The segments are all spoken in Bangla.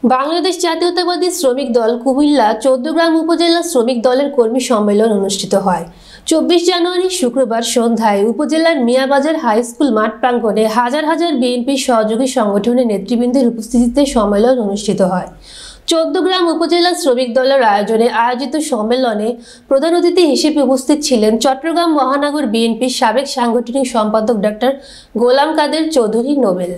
বাংলাদেশ জাতীয়তাবাদী শ্রমিক দল কুমিল্লা চৌদ্দগ্রাম উপজেলা শ্রমিক দলের কর্মী সম্মেলন অনুষ্ঠিত হয়। 24 জানুয়ারি শুক্রবার সন্ধ্যায় উপজেলার মিয়াবাজার হাই স্কুল মাঠ প্রাঙ্গণে হাজার হাজার বিএনপি সহযোগী সংগঠনের নেতৃবৃন্দের উপস্থিতিতে সম্মেলন অনুষ্ঠিত হয়। চৌদ্দগ্রাম উপজেলা শ্রমিক দলের আয়োজনে আয়োজিত সম্মেলনে প্রধান অতিথি হিসেবে উপস্থিত ছিলেন চট্টগ্রাম মহানগর বিএনপির সাবেক সাংগঠনিক সম্পাদক ডক্টর গোলাম কাদের চৌধুরী নোবেল।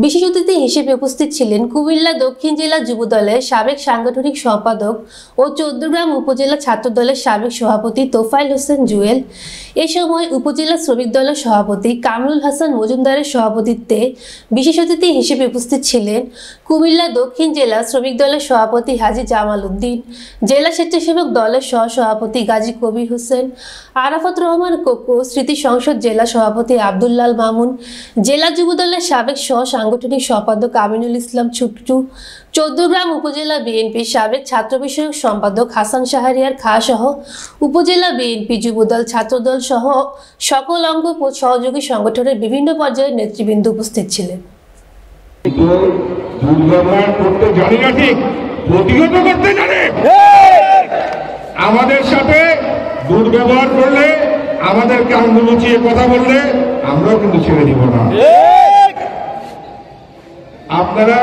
বিশেষ অতিথি হিসেবে উপস্থিত ছিলেন কুমিল্লা দক্ষিণ জেলা যুবদলের সাবেক সাংগঠনিক সম্পাদক ও চৌদ্দগ্রাম উপজেলা ছাত্র দলের সাবেক সভাপতি তোফায়েল হোসেন জুয়েল। এ সময় উপজেলা শ্রমিক দলের সভাপতি কামরুল হাসান মজুমদারের সভাপতিত্বে বিশেষ অতিথি হিসেবে উপস্থিত ছিলেন কুমিল্লা দক্ষিণ জেলা শ্রমিক দলের সভাপতি হাজী জামাল উদ্দিন, জেলা স্বেচ্ছাসেবক দলের সহসভাপতি গাজী কবির হোসেন, আরাফাত রহমান কোকো, স্মৃতি সংসদ জেলা সভাপতি আব্দুল্লাল মামুন, জেলা যুবদলের সাবেক সাংগঠনিক সম্পাদক আমিনুল ইসলাম ছুট্টু, চৌদ্দগ্রাম উপজেলা বিএনপির সাবেক ছাত্র বিষয়ক সম্পাদক হাসান শাহরিয়ার খাঁ সহ উপজেলা বিএনপি যুবদল ছাত্রদল সহ সকল অঙ্গ সহযোগী সংগঠনের বিভিন্ন পর্যায়ের নেতৃবৃন্দ উপস্থিত ছিলেন। আমাদের সাথে দুর্ব্যবহার করলে, আমাদেরকে আঙুল উঁচিয়ে কথা বললে আমরাও কিন্তু ছেড়ে দিব না। আপনারা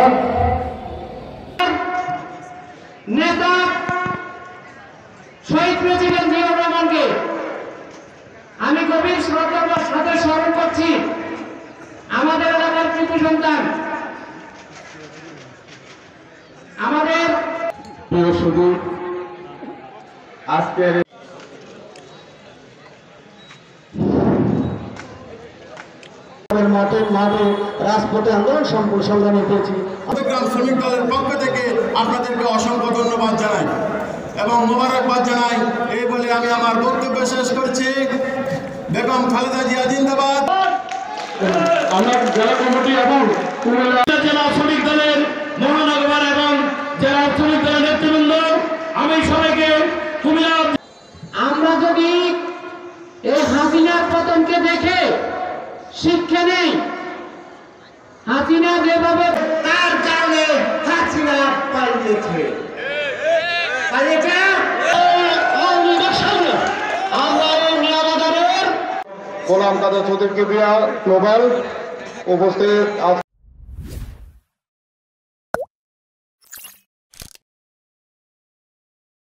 নেতা শহীদ প্রেসিডেন্ট জিয়াউর রহমানকে আমি গভীর শ্রদ্ধার সাথে স্মরণ করছি। আমাদের এলাকার কৃতি সন্তান, আমাদের প্রিয় শুধু আজকের মাঠে রাজপথে আন্দোলন সংগ্রামে পেয়েছি। চট্টগ্রাম শ্রমিক দলের পক্ষ থেকে আপনাদেরকে অসংখ্য ধন্যবাদ জানাই এবং মোবারকবাদ জানাই। এই বলে আমি আমার বক্তব্য শেষ করছি। বেগম খালেদা জিয়া জিন্দাবাদ। আমার জেলা কমিটি এবং জেলা শ্রমিক দলের মহানগর এবং জেলা শ্রমিক দলের নেতৃবৃন্দ, আমি সবাইকে কুমিল্লা। আমরা যদি এই হাসিনার পতনকে দেখে শিক্ষা নেই, হাসিনা যেভাবে তার কারণে হাসিনা পালিয়েছে, গোলাম কাদের চৌধুরীকে নোবেল উপস্থিত।